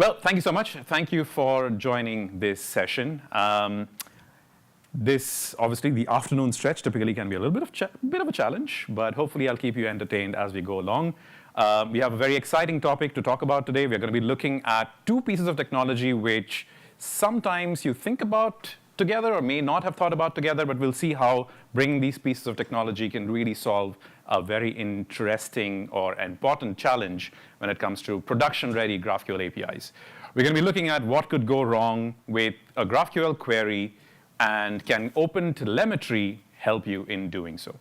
Well, thank you so much. Thank you for joining this session. This, obviously, the afternoon stretch typically can be a little bit of a challenge, but hopefully I'll keep you entertained as we go along. We have a very exciting topic to talk about today. We're going to be looking at two pieces of technology which sometimes you think about together or may not have thought about together, but we'll see how bringing these pieces of technology can really solve a very interesting or important challenge when it comes to production-ready GraphQL APIs. We're going to be looking at what could go wrong with a GraphQL query, and can OpenTelemetry help you in doing so?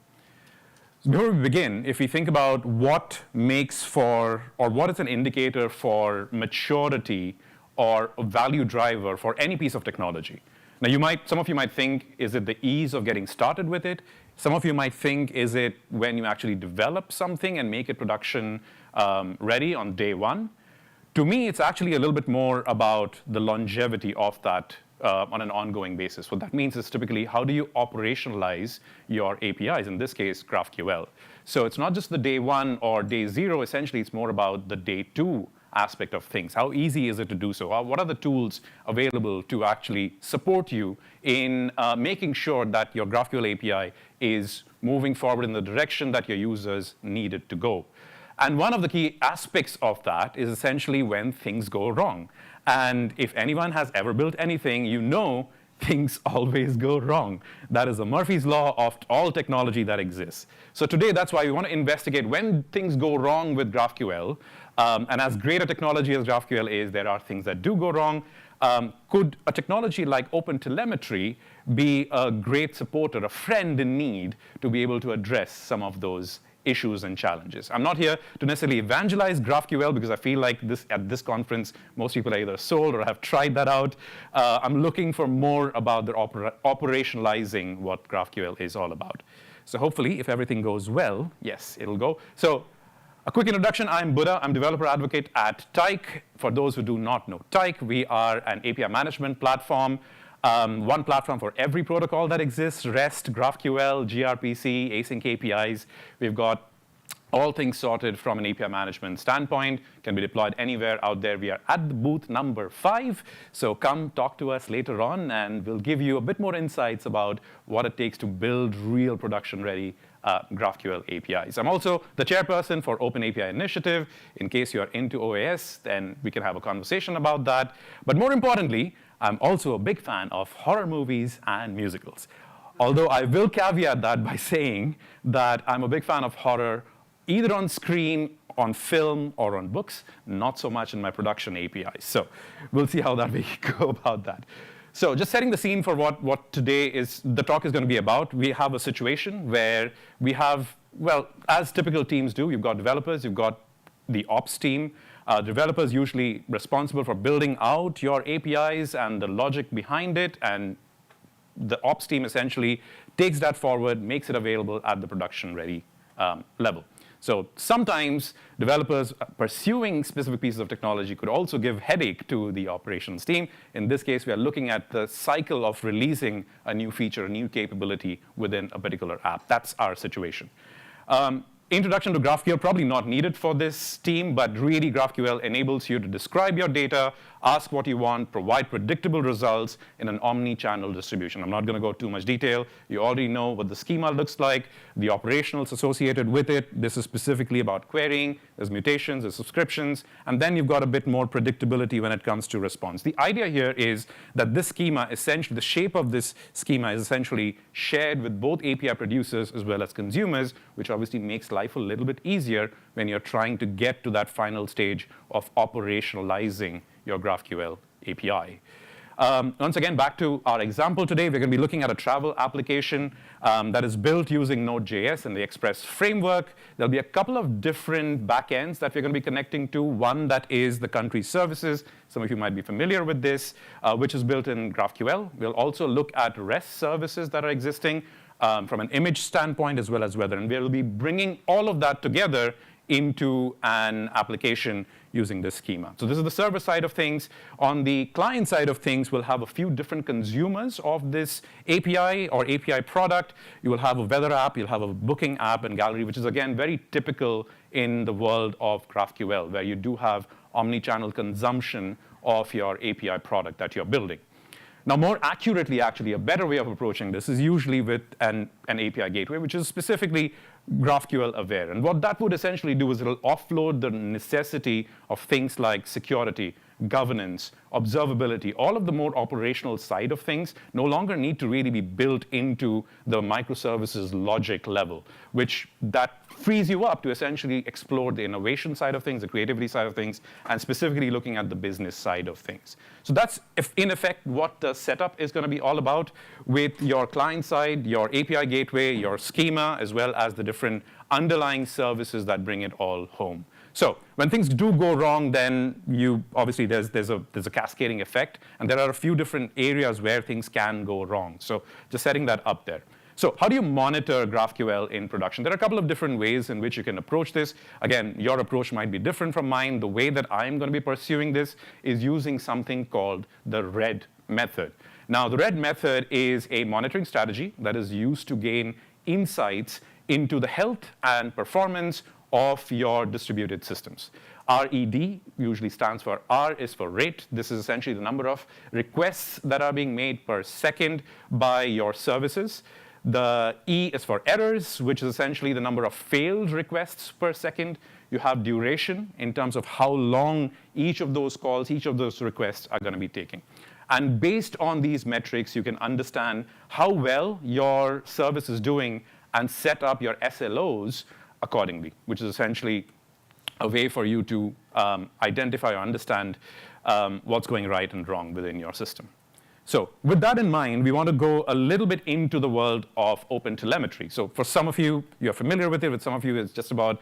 So before we begin, if we think about what makes for, or what is an indicator for maturity or a value driver for any piece of technology. Now, some of you might think, is it the ease of getting started with it? Some of you might think, is it when you actually develop something and make it production ready on day one? To me, it's actually a little bit more about the longevity of that on an ongoing basis. What that means is typically, how do you operationalize your APIs, in this case, GraphQL? So it's not just the day one or day zero. Essentially, it's more about the day two aspect of things. How easy is it to do so? What are the tools available to actually support you in making sure that your GraphQL API is moving forward in the direction that your users need it to go? And one of the key aspects of that is essentially when things go wrong. And if anyone has ever built anything, you know things always go wrong. That is the Murphy's Law of all technology that exists. So today, that's why we want to investigate when things go wrong with GraphQL. And as great a technology as GraphQL is, there are things that do go wrong. Could a technology like OpenTelemetry be a great supporter, a friend in need, to be able to address some of those issues and challenges? I'm not here to necessarily evangelize GraphQL, because I feel like at this conference, most people are either sold or have tried that out. I'm looking for more about the operationalizing what GraphQL is all about. So hopefully, if everything goes well, yes, it'll go. So a quick introduction. I'm Budha. I'm developer advocate at Tyke. For those who do not know Tyke, we are an API management platform. One platform for every protocol that exists: REST, GraphQL, gRPC, async APIs. We've got all things sorted from an API management standpoint, can be deployed anywhere out there. We are at the booth number 5, so come talk to us later on, and we'll give you a bit more insights about what it takes to build real production-ready GraphQL APIs. I'm also the chairperson for Open API Initiative. In case you're into OAS, then we can have a conversation about that. But more importantly, I'm also a big fan of horror movies and musicals. Although I will caveat that by saying that I'm a big fan of horror, either on screen, on film, or on books, not so much in my production APIs. So we'll see how that we go about that. So just setting the scene for what today the talk is going to be about. We have a situation where we have, well, as typical teams do, you've got developers, you've got the ops team. Developers usually responsible for building out your APIs and the logic behind it, and the ops team essentially takes that forward, makes it available at the production-ready level. So sometimes developers pursuing specific pieces of technology could also give headache to the operations team. In this case, we are looking at the cycle of releasing a new feature, a new capability within a particular app. That's our situation. Introduction to GraphQL, probably not needed for this team, but really GraphQL enables you to describe your data, ask what you want, provide predictable results in an omni-channel distribution. I'm not going to go too much detail. You already know what the schema looks like, the operationals associated with it. This is specifically about querying. There's mutations, there's subscriptions, and then you've got a bit more predictability when it comes to response. The idea here is that this schema, essentially, the shape of this schema is essentially shared with both API producers as well as consumers, which obviously makes life a little bit easier when you're trying to get to that final stage of operationalizing your GraphQL API. Once again, back to our example today, we're going to be looking at a travel application that is built using Node.js and the Express framework. There'll be a couple of different backends that we're going to be connecting to. One that is the country services. Some of you might be familiar with this, which is built in GraphQL. We'll also look at REST services that are existing from an image standpoint as well as weather. And we'll be bringing all of that together into an application using this schema. So this is the server side of things. On the client side of things, we'll have a few different consumers of this API or API product. You will have a weather app, you'll have a booking app and gallery, which is, again, very typical in the world of GraphQL, where you do have omni-channel consumption of your API product that you're building. Now, more accurately, actually, a better way of approaching this is usually with an API gateway, which is specifically GraphQL aware. And what that would essentially do is it'll offload the necessity of things like security, governance, observability, all of the more operational side of things no longer need to really be built into the microservices logic level, which that frees you up to essentially explore the innovation side of things, the creativity side of things, and specifically looking at the business side of things. So that's, in effect, what the setup is going to be all about with your client side, your API gateway, your schema, as well as the different underlying services that bring it all home. So when things do go wrong, then obviously there's a cascading effect, and there are a few different areas where things can go wrong. So just setting that up there. So how do you monitor GraphQL in production? There are a couple of different ways in which you can approach this. Again, your approach might be different from mine. The way that I'm going to be pursuing this is using something called the RED method. Now, the RED method is a monitoring strategy that is used to gain insights into the health and performance of your distributed systems. RED usually stands for R is for rate. This is essentially the number of requests that are being made per second by your services. The E is for errors, which is essentially the number of failed requests per second. You have duration in terms of how long each of those calls, each of those requests are going to be taking. And based on these metrics, you can understand how well your service is doing and set up your SLOs accordingly, which is essentially a way for you to identify or understand what's going right and wrong within your system. So with that in mind, we want to go a little bit into the world of OpenTelemetry. So for some of you, you're familiar with it. With some of you, it's just about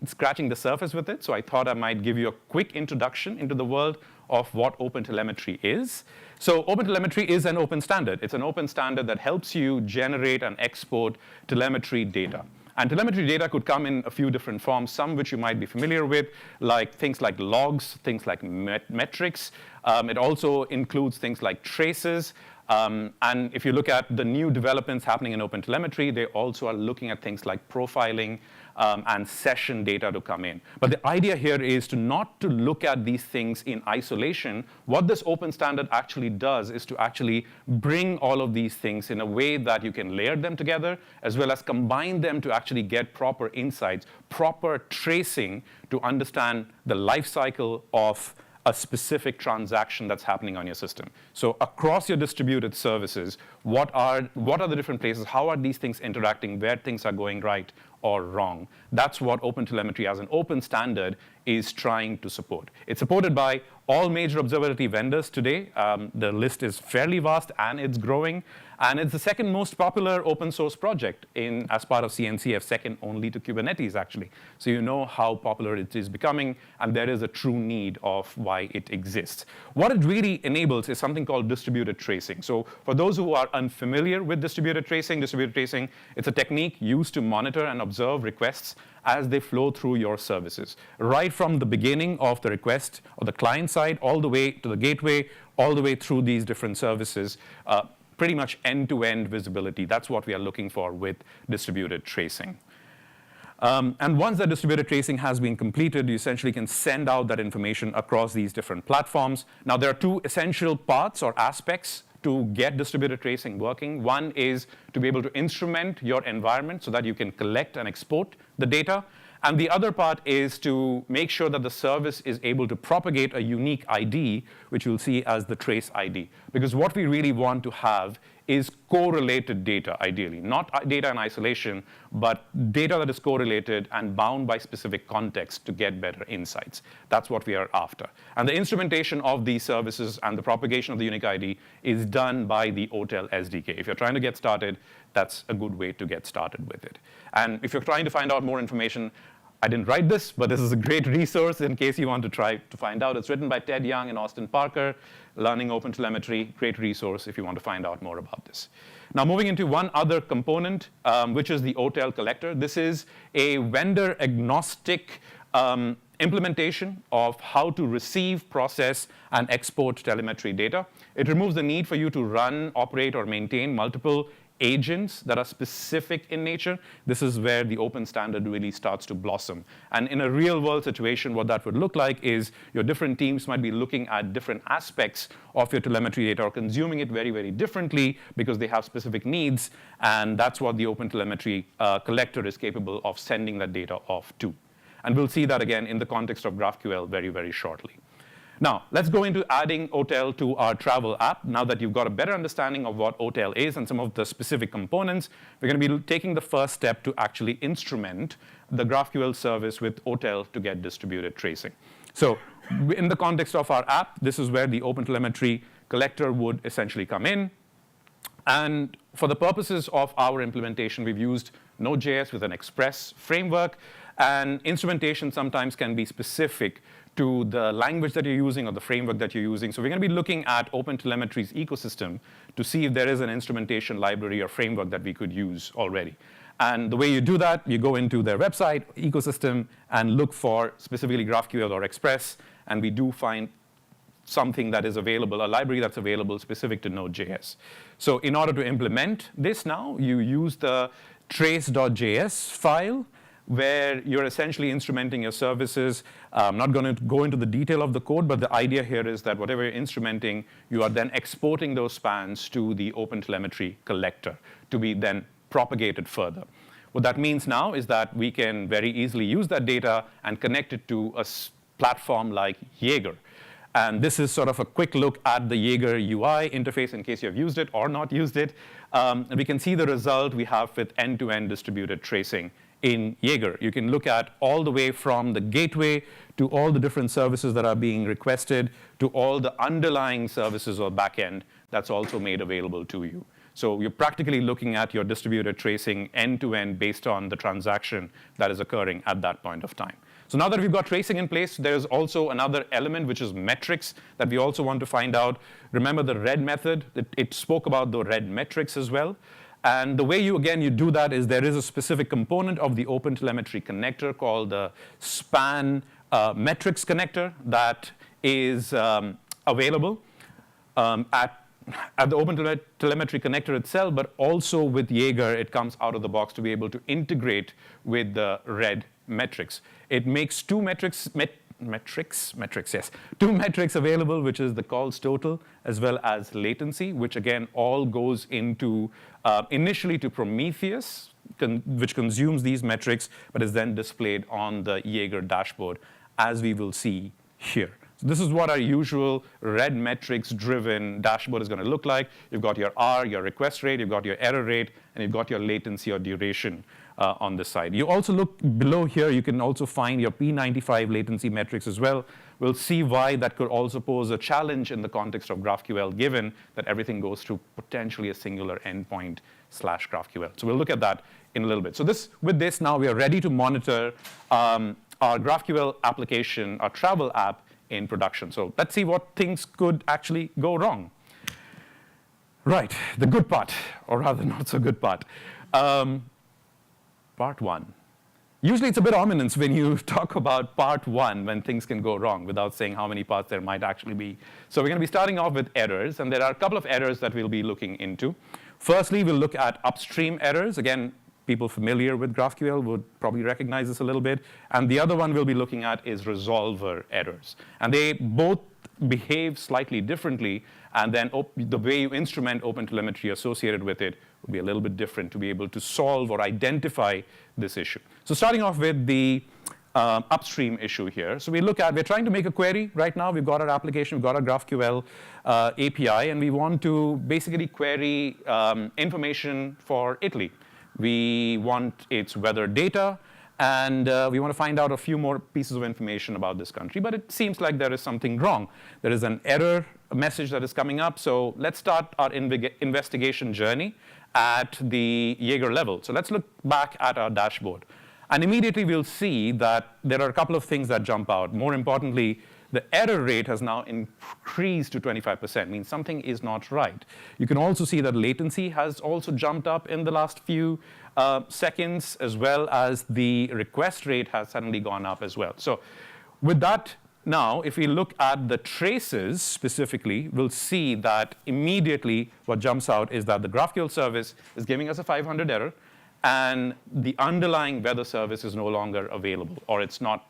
scratching the surface with it. So I thought I might give you a quick introduction into the world of what OpenTelemetry is. So OpenTelemetry is an open standard. It's an open standard that helps you generate and export telemetry data. And telemetry data could come in a few different forms, some which you might be familiar with, like things like logs, things like metrics. It also includes things like traces. And if you look at the new developments happening in OpenTelemetry, they also are looking at things like profiling and session data to come in. But the idea here is not to look at these things in isolation. What this open standard actually does is to actually bring all of these things in a way that you can layer them together, as well as combine them to actually get proper insights, proper tracing to understand the life cycle of a specific transaction that's happening on your system. So across your distributed services, what are the different places? How are these things interacting? Where things are going right or wrong? That's what OpenTelemetry as an open standard is trying to support. It's supported by all major observability vendors today. The list is fairly vast and it's growing. And it's the second most popular open source project as part of CNCF, second only to Kubernetes, actually. So you know how popular it is becoming, and there is a true need of why it exists. What it really enables is something called distributed tracing. So for those who are unfamiliar with distributed tracing, it's a technique used to monitor and observe requests as they flow through your services, right from the beginning of the request or the client side, all the way to the gateway, all the way through these different services, pretty much end-to-end visibility. That's what we are looking for with distributed tracing. And once that distributed tracing has been completed, you essentially can send out that information across these different platforms. Now, there are two essential parts or aspects to get distributed tracing working. One is to be able to instrument your environment so that you can collect and export the data. And the other part is to make sure that the service is able to propagate a unique ID, which you'll see as the trace ID. Because what we really want to have is correlated data, ideally. Not data in isolation, but data that is correlated and bound by specific context to get better insights. That's what we are after. And the instrumentation of these services and the propagation of the unique ID is done by the OTel SDK. If you're trying to get started, that's a good way to get started with it. And if you're trying to find out more information, I didn't write this, but this is a great resource in case you want to try to find out. It's written by Ted Young and Austin Parker, Learning OpenTelemetry, great resource if you want to find out more about this. Now moving into one other component, which is the OTel collector. This is a vendor agnostic implementation of how to receive, process, and export telemetry data. It removes the need for you to run, operate, or maintain multiple agents that are specific in nature. This is where the open standard really starts to blossom. And in a real world situation, what that would look like is your different teams might be looking at different aspects of your telemetry data or consuming it very, very differently because they have specific needs. And that's what the OpenTelemetry collector is capable of sending that data off to. And we'll see that again in the context of GraphQL very, very shortly. Now, let's go into adding OTel to our travel app. Now that you've got a better understanding of what OTel is and some of the specific components, we're going to be taking the first step to actually instrument the GraphQL service with OTel to get distributed tracing. So in the context of our app, this is where the OpenTelemetry collector would essentially come in. And for the purposes of our implementation, we've used Node.js with an Express framework. And instrumentation sometimes can be specific to the language that you're using or the framework that you're using. So we're going to be looking at OpenTelemetry's ecosystem to see if there is an instrumentation library or framework that we could use already. And the way you do that, you go into their website, ecosystem, and look for specifically GraphQL or Express. And we do find something that is available, a library that's available specific to Node.js. So in order to implement this now, you use the trace.js file, where you're essentially instrumenting your services. I'm not going to go into the detail of the code, but the idea here is that whatever you're instrumenting, you are then exporting those spans to the OpenTelemetry collector to be then propagated further. What that means now is that we can very easily use that data and connect it to a platform like Jaeger. And this is sort of a quick look at the Jaeger UI interface in case you have used it or not used it. And we can see the result we have with end-to-end distributed tracing in Jaeger. You can look at all the way from the gateway to all the different services that are being requested to all the underlying services or backend that's also made available to you. So you're practically looking at your distributed tracing end-to-end based on the transaction that is occurring at that point of time. So now that we've got tracing in place, there's also another element, which is metrics, that we also want to find out. Remember the red method? It spoke about the red metrics as well. And the way you do that is there is a specific component of the OpenTelemetry connector called the span metrics connector that is available at the OpenTelemetry connector itself, but also with Jaeger, it comes out of the box to be able to integrate with the red metrics. It makes two metrics available, which is the calls total as well as latency, which again all goes into initially to Prometheus, which consumes these metrics, but is then displayed on the Jaeger dashboard, as we will see here. So this is what our usual red metrics-driven dashboard is going to look like. You've got your R, your request rate, you've got your error rate, and you've got your latency or duration on this side. You also look below here, you can also find your P95 latency metrics as well. We'll see why that could also pose a challenge in the context of GraphQL, given that everything goes through potentially a singular endpoint / GraphQL. So we'll look at that in a little bit. So with this now, we are ready to monitor our GraphQL application, our travel app, in production. So let's see what things could actually go wrong. Right, the good part, or rather not so good part. Part one. Usually it's a bit ominous when you talk about part one when things can go wrong without saying how many parts there might actually be. So we're going to be starting off with errors, and there are a couple of errors that we'll be looking into. Firstly, we'll look at upstream errors. Again, people familiar with GraphQL would probably recognize this a little bit. And the other one we'll be looking at is resolver errors. And they both behave slightly differently, and then the way you instrument OpenTelemetry associated with it will be a little bit different to be able to solve or identify this issue. So starting off with the upstream issue here. So we're trying to make a query right now. We've got our application, we've got our GraphQL API, and we want to basically query information for Italy. We want its weather data, and we want to find out a few more pieces of information about this country. But it seems like there is something wrong. There is an error message that is coming up. So let's start our investigation journey at the Jaeger level. So let's look back at our dashboard. And immediately we'll see that there are a couple of things that jump out. More importantly, the error rate has now increased to 25%, means something is not right. You can also see that latency has also jumped up in the last few seconds, as well as the request rate has suddenly gone up as well. So with that, now, if we look at the traces specifically, we'll see that immediately what jumps out is that the GraphQL service is giving us a 500 error, and the underlying weather service is no longer available, or it's not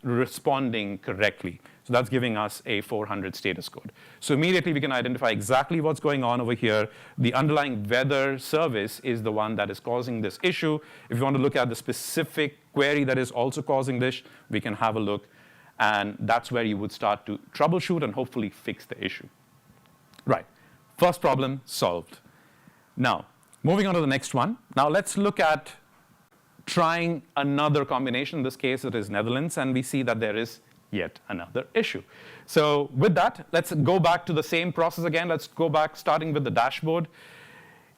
responding correctly. So that's giving us a 400 status code. So immediately we can identify exactly what's going on over here. The underlying weather service is the one that is causing this issue. If you want to look at the specific query that is also causing this, we can have a look. And that's where you would start to troubleshoot and hopefully fix the issue. Right, first problem solved. Now, moving on to the next one. Now let's look at trying another combination. In this case, it is Netherlands, and we see that there is yet another issue. So with that, let's go back to the same process again. Let's go back starting with the dashboard.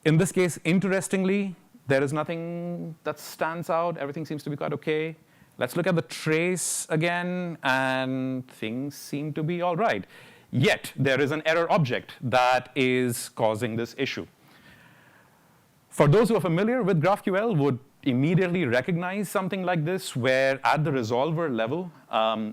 In this case, interestingly, there is nothing that stands out. Everything seems to be quite okay. Let's look at the trace again, and things seem to be all right. Yet, there is an error object that is causing this issue. For those who are familiar with GraphQL, would immediately recognize something like this, where at the resolver level,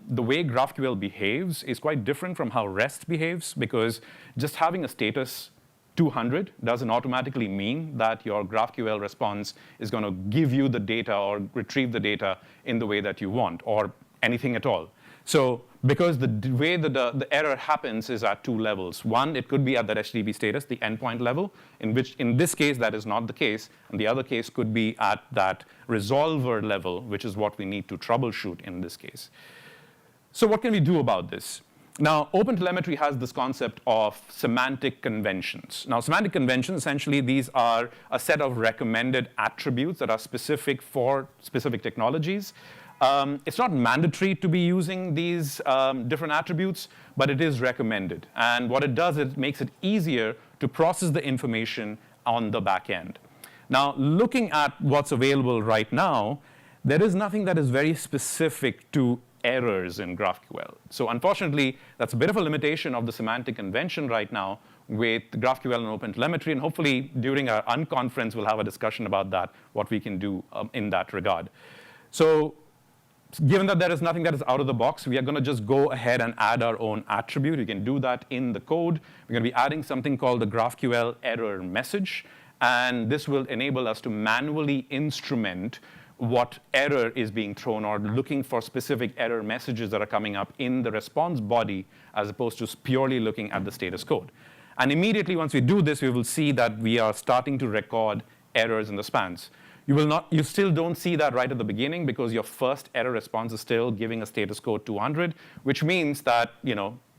the way GraphQL behaves is quite different from how REST behaves, because just having a status 200 doesn't automatically mean that your GraphQL response is going to give you the data or retrieve the data in the way that you want, or anything at all. So because the way that the error happens is at two levels. One, it could be at that HTTP status, the endpoint level, in which in this case that is not the case, and the other case could be at that resolver level, which is what we need to troubleshoot in this case. So what can we do about this? Now, OpenTelemetry has this concept of semantic conventions. Now, semantic conventions, essentially, these are a set of recommended attributes that are specific for specific technologies. It's not mandatory to be using these different attributes, but it is recommended. And what it does, it makes it easier to process the information on the back end. Now, looking at what's available right now, there is nothing that is very specific to errors in GraphQL. So unfortunately, that's a bit of a limitation of the semantic convention right now with GraphQL and OpenTelemetry, and hopefully during our unconference we'll have a discussion about that, what we can do in that regard. So given that there is nothing that is out of the box, we are going to just go ahead and add our own attribute. You can do that in the code. We're going to be adding something called the GraphQL error message, and this will enable us to manually instrument what error is being thrown, or looking for specific error messages that are coming up in the response body, as opposed to purely looking at the status code. And immediately once we do this, we will see that we are starting to record errors in the spans. You still don't see that right at the beginning, because your first error response is still giving a status code 200, which means that,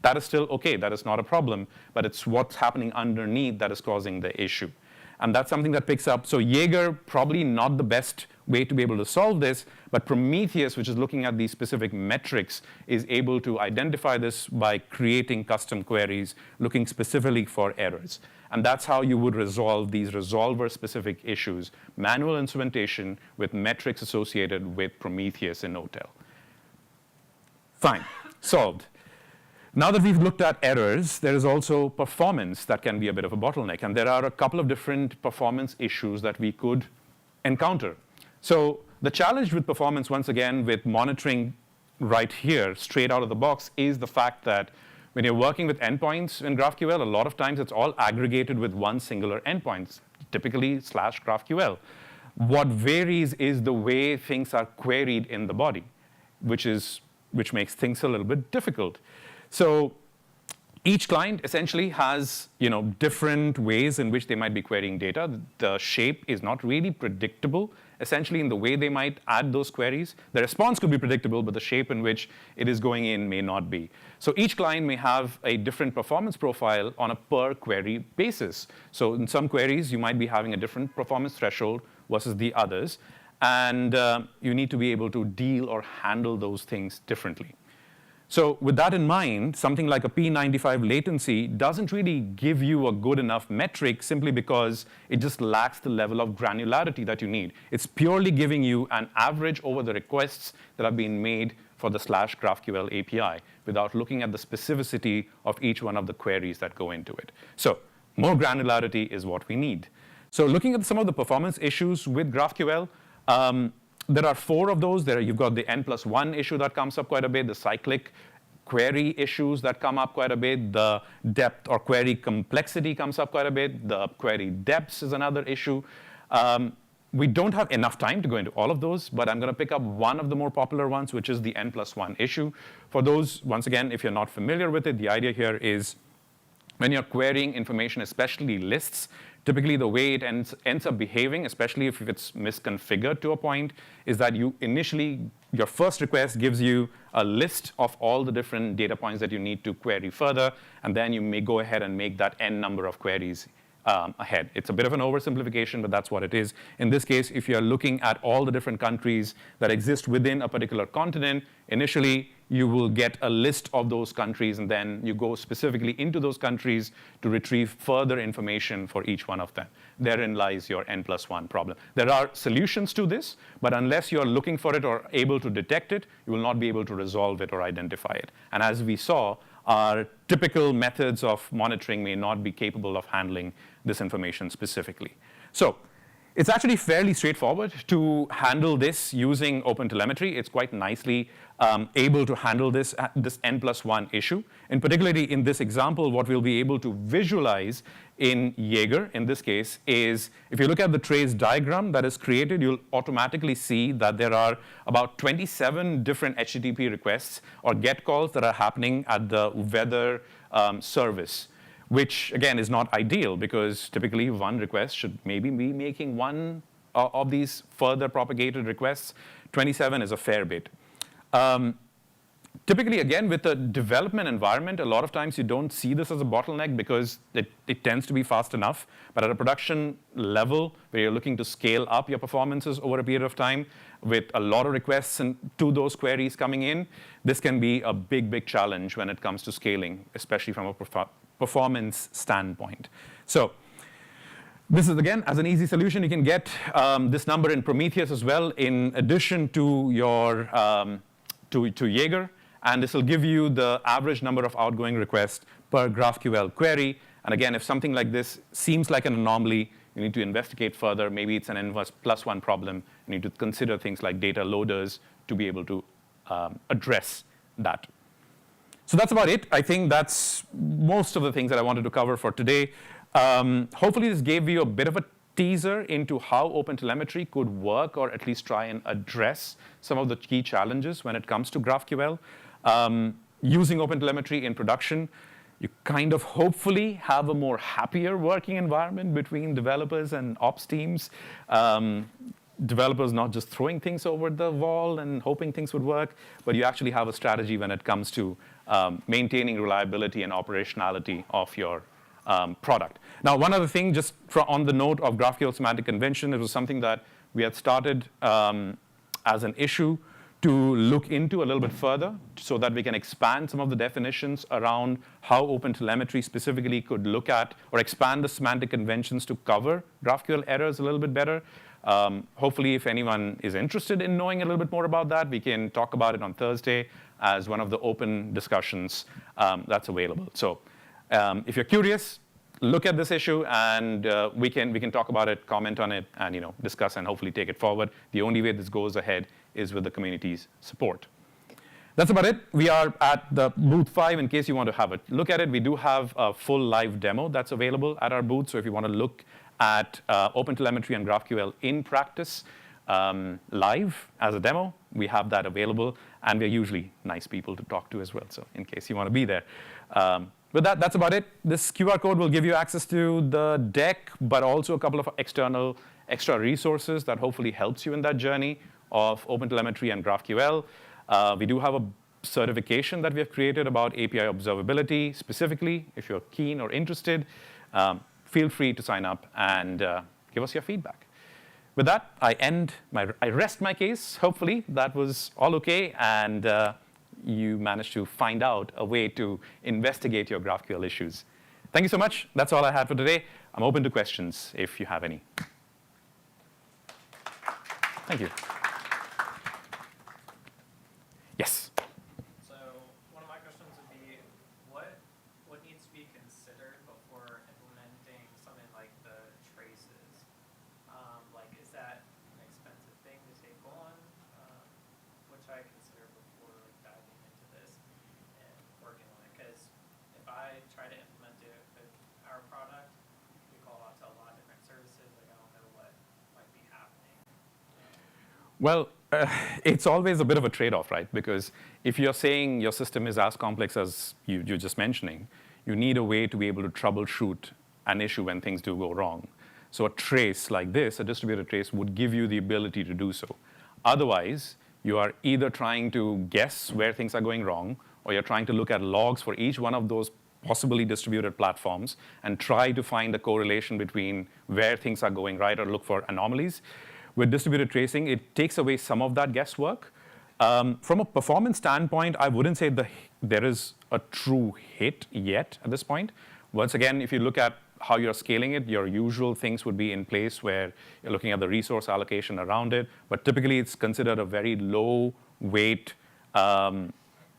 that is still okay, that is not a problem, but it's what's happening underneath that is causing the issue. And that's something that picks up. So Jaeger, probably not the best way to be able to solve this, but Prometheus, which is looking at these specific metrics, is able to identify this by creating custom queries, looking specifically for errors. And that's how you would resolve these resolver-specific issues, manual instrumentation with metrics associated with Prometheus in OTel. Fine, solved. Now that we've looked at errors, there is also performance that can be a bit of a bottleneck. And there are a couple of different performance issues that we could encounter. So the challenge with performance, once again, with monitoring right here, straight out of the box, is the fact that when you're working with endpoints in GraphQL, a lot of times it's all aggregated with one singular endpoint, typically /GraphQL. What varies is the way things are queried in the body, which makes things a little bit difficult. So each client essentially has different ways in which they might be querying data. The shape is not really predictable, essentially, in the way they might add those queries. The response could be predictable, but the shape in which it is going in may not be. So each client may have a different performance profile on a per query basis. So in some queries, you might be having a different performance threshold versus the others. And you need to be able to deal or handle those things differently. So with that in mind, something like a P95 latency doesn't really give you a good enough metric, simply because it just lacks the level of granularity that you need. It's purely giving you an average over the requests that have been made for the /GraphQL API, without looking at the specificity of each one of the queries that go into it. So more granularity is what we need. So looking at some of the performance issues with GraphQL, There are 4 of those. You've got the n+1 issue that comes up quite a bit, the cyclic query issues that come up quite a bit, the depth or query complexity comes up quite a bit, the query depths is another issue. We don't have enough time to go into all of those, but I'm going to pick up one of the more popular ones, which is the n+1 issue. For those, once again, if you're not familiar with it, the idea here is when you're querying information, especially lists, typically the way it ends up behaving, especially if it's misconfigured to a point, is that your first request gives you a list of all the different data points that you need to query further, and then you may go ahead and make that n number of queries ahead. It's a bit of an oversimplification, but that's what it is. In this case, if you're looking at all the different countries that exist within a particular continent, initially you will get a list of those countries, and then you go specifically into those countries to retrieve further information for each one of them. Therein lies your n+1 problem. There are solutions to this, but unless you're looking for it or able to detect it, you will not be able to resolve it or identify it. And as we saw, our typical methods of monitoring may not be capable of handling this information specifically. So it's actually fairly straightforward to handle this using OpenTelemetry. It's quite nicely able to handle this n+1 issue. And particularly in this example, what we'll be able to visualize in Jaeger, in this case, is if you look at the trace diagram that is created, you'll automatically see that there are about 27 different HTTP requests or GET calls that are happening at the weather service, which, again, is not ideal because typically one request should maybe be making one of these further propagated requests. 27 is a fair bit. Typically, again, with the development environment, a lot of times you don't see this as a bottleneck because it tends to be fast enough. But at a production level, where you're looking to scale up your performances over a period of time with a lot of requests to those queries coming in, this can be a big, big challenge when it comes to scaling, especially from a performance standpoint. So this is, again, as an easy solution, you can get this number in Prometheus as well in addition to your to Jaeger. And this will give you the average number of outgoing requests per GraphQL query. And again, if something like this seems like an anomaly, you need to investigate further. Maybe it's an n+1 problem. You need to consider things like data loaders to be able to address that. So that's about it. I think that's most of the things that I wanted to cover for today. Hopefully, this gave you a bit of a teaser into how OpenTelemetry could work or at least try and address some of the key challenges when it comes to GraphQL. Using OpenTelemetry in production, you kind of hopefully have a more happier working environment between developers and ops teams. Developers not just throwing things over the wall and hoping things would work, but you actually have a strategy when it comes to maintaining reliability and operationality of your product. Now, one other thing, just on the note of GraphQL semantic convention, it was something that we had started as an issue to look into a little bit further so that we can expand some of the definitions around how OpenTelemetry specifically could look at or expand the semantic conventions to cover GraphQL errors a little bit better. Hopefully, if anyone is interested in knowing a little bit more about that, we can talk about it on Thursday as one of the open discussions that's available. So if you're curious, look at this issue, and we can talk about it, comment on it, and discuss and hopefully take it forward. The only way this goes ahead is with the community's support. That's about it. We are at the booth 5 in case you want to have a look at it. We do have a full live demo that's available at our booth. So if you want to look at OpenTelemetry and GraphQL in practice live as a demo, we have that available. And we're usually nice people to talk to as well, so in case you want to be there. With that, that's about it. This QR code will give you access to the deck, but also a couple of extra resources that hopefully helps you in that journey of OpenTelemetry and GraphQL. We do have a certification that we have created about API observability specifically. If you're keen or interested, feel free to sign up and give us your feedback. With that, I rest my case. Hopefully, that was all okay, and you managed to find out a way to investigate your GraphQL issues. Thank you so much. That's all I had for today. I'm open to questions if you have any. Thank you. Yes? So one of my questions would be, what needs to be considered before implementing something like the traces? Like, is that an expensive thing to take on? Well, it's always a bit of a trade-off, right? Because if you're saying your system is as complex as you're just mentioning, you need a way to be able to troubleshoot an issue when things do go wrong. So a trace like this, a distributed trace, would give you the ability to do so. Otherwise, you are either trying to guess where things are going wrong, or you're trying to look at logs for each one of those possibly distributed platforms and try to find a correlation between where things are going right or look for anomalies. With distributed tracing, it takes away some of that guesswork. From a performance standpoint, I wouldn't say there is a true hit yet at this point. Once again, if you look at how you're scaling it, your usual things would be in place where you're looking at the resource allocation around it. But typically, it's considered a very low weight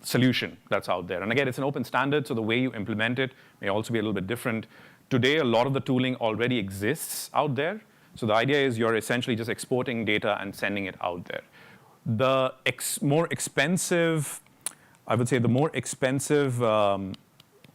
solution that's out there. And again, it's an open standard, so the way you implement it may also be a little bit different. Today, a lot of the tooling already exists out there. So the idea is you're essentially just exporting data and sending it out there. The more expensive, I would say the more expensive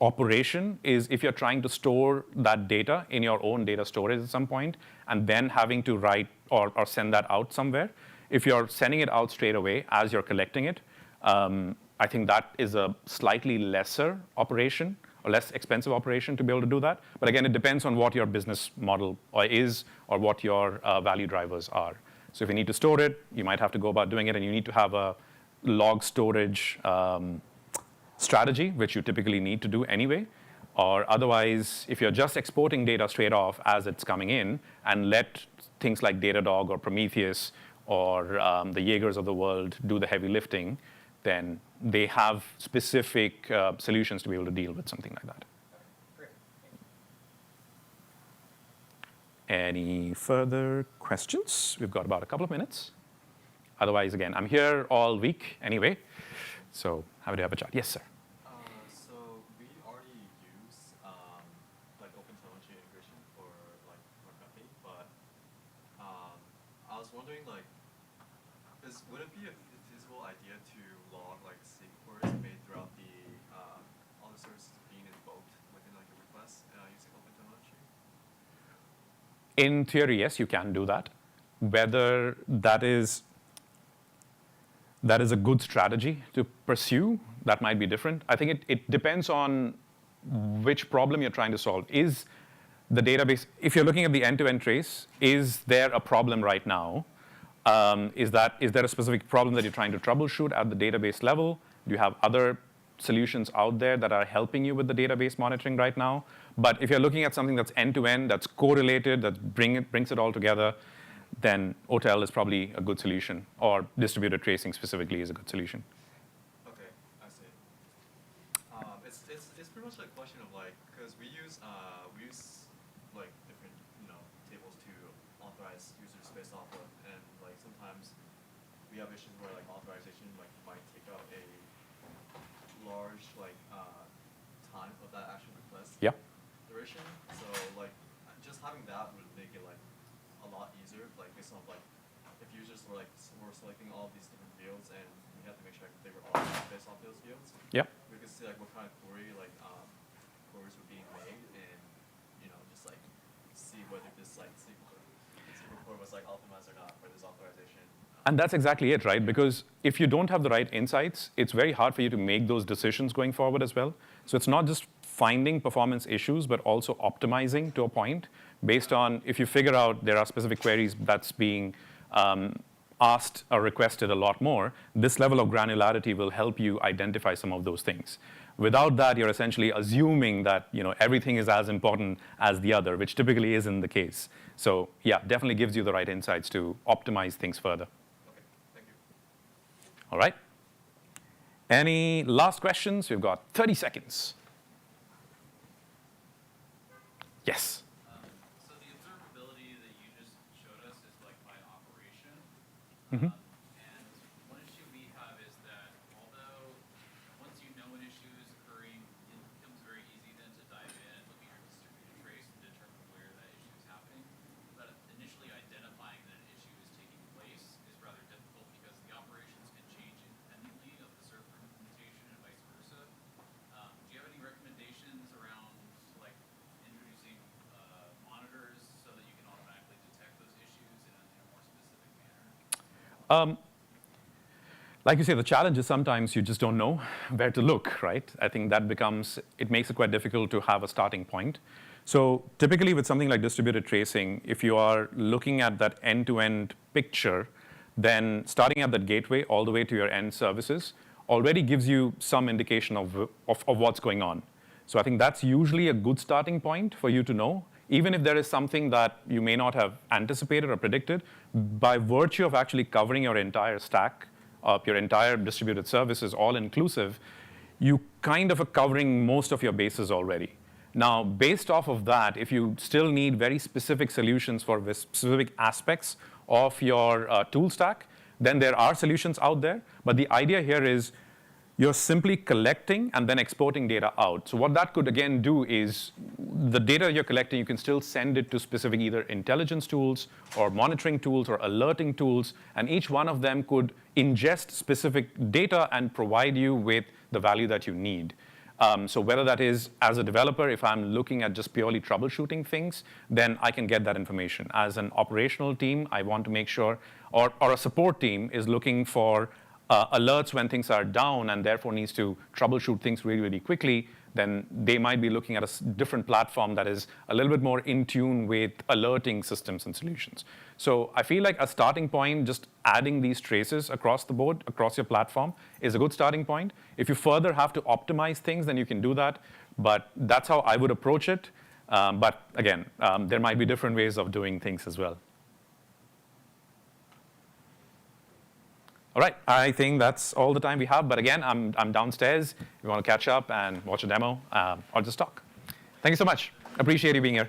operation is if you're trying to store that data in your own data storage at some point and then having to write or send that out somewhere. If you're sending it out straight away as you're collecting it, I think that is a slightly lesser operation or less expensive operation to be able to do that. But again, it depends on what your business model is or what your value drivers are. So if you need to store it, you might have to go about doing it, and you need to have a log storage strategy, which you typically need to do anyway. Or otherwise, if you're just exporting data straight off as it's coming in and let things like Datadog or Prometheus or the Jaegers of the world do the heavy lifting, then they have specific solutions to be able to deal with something like that. Great. Any further questions? We've got about a couple of minutes. Otherwise, again, I'm here all week anyway, so happy to have a chat. Yes, sir. So we already use like OpenTelemetry integration for like our company, but I was wondering like, would it be a feasible idea to log like SQL queries made throughout the all the services being invoked within like a request using OpenTelemetry? In theory, yes, you can do that. Whether that is a good strategy to pursue, that might be different. I think it depends on which problem you're trying to solve. Is the database, if you're looking at the end-to-end trace, is there a problem right now? Is there a specific problem that you're trying to troubleshoot at the database level? Do you have other solutions out there that are helping you with the database monitoring right now? But if you're looking at something that's end-to-end, that's correlated, that brings it all together, then OTel is probably a good solution, or distributed tracing specifically is a good solution. Okay, I see. It's pretty much like a question of like, because we use like different tables to authorize users based off of, and like sometimes we have issues where like authorization like might take up a large like time of that actual request duration. So like just having that would make it like a lot easier, like based on like if users were like were selecting all these different fields and we had to make sure they were all based off those fields. Yeah. We could see like what kind of query like queries were being made, and just like see whether this like SQL query was like optimized or not for this authorization. And that's exactly it, right? Because if you don't have the right insights, it's very hard for you to make those decisions going forward as well. So it's not just finding performance issues, but also optimizing to a point based on if you figure out there are specific queries that's being asked or requested a lot more, this level of granularity will help you identify some of those things. Without that, you're essentially assuming that everything is as important as the other, which typically isn't the case. So yeah, definitely gives you the right insights to optimize things further. Okay, thank you. All right. Any last questions? We've got 30 seconds. Yes. So the observability that you just showed us is like by operation. Mm-hmm. And one issue we have is that although once you know an issue is occurring, it becomes very easy then to dive in, look at your distributed trace and determine where that issue is happening. But initially identifying that an issue is taking place is rather difficult because the operations can change independently of the server implementation and vice versa. Do you have any recommendations around like introducing monitors so that you can automatically detect those issues in a more specific manner? Like you say, the challenge is sometimes you just don't know where to look, right? I think that it makes it quite difficult to have a starting point. So typically with something like distributed tracing, if you are looking at that end-to-end picture, then starting at that gateway all the way to your end services already gives you some indication of what's going on. So I think that's usually a good starting point for you to know, even if there is something that you may not have anticipated or predicted, by virtue of actually covering your entire stack, your entire distributed services, all inclusive, you kind of are covering most of your bases already. Now, based off of that, if you still need very specific solutions for specific aspects of your tool stack, then there are solutions out there. But the idea here is you're simply collecting and then exporting data out. So what that could, again, do is the data you're collecting, you can still send it to specific either intelligence tools or monitoring tools or alerting tools, and each one of them could ingest specific data and provide you with the value that you need. So whether that is as a developer, if I'm looking at just purely troubleshooting things, then I can get that information. As an operational team, I want to make sure, or a support team is looking for alerts when things are down and therefore needs to troubleshoot things really, really quickly, then they might be looking at a different platform that is a little bit more in tune with alerting systems and solutions. So I feel like a starting point, just adding these traces across the board, across your platform, is a good starting point. If you further have to optimize things, then you can do that. But that's how I would approach it. But again, there might be different ways of doing things as well. All right, I think that's all the time we have. But again, I'm downstairs. If you want to catch up and watch a demo or just talk. Thank you so much. Appreciate you being here.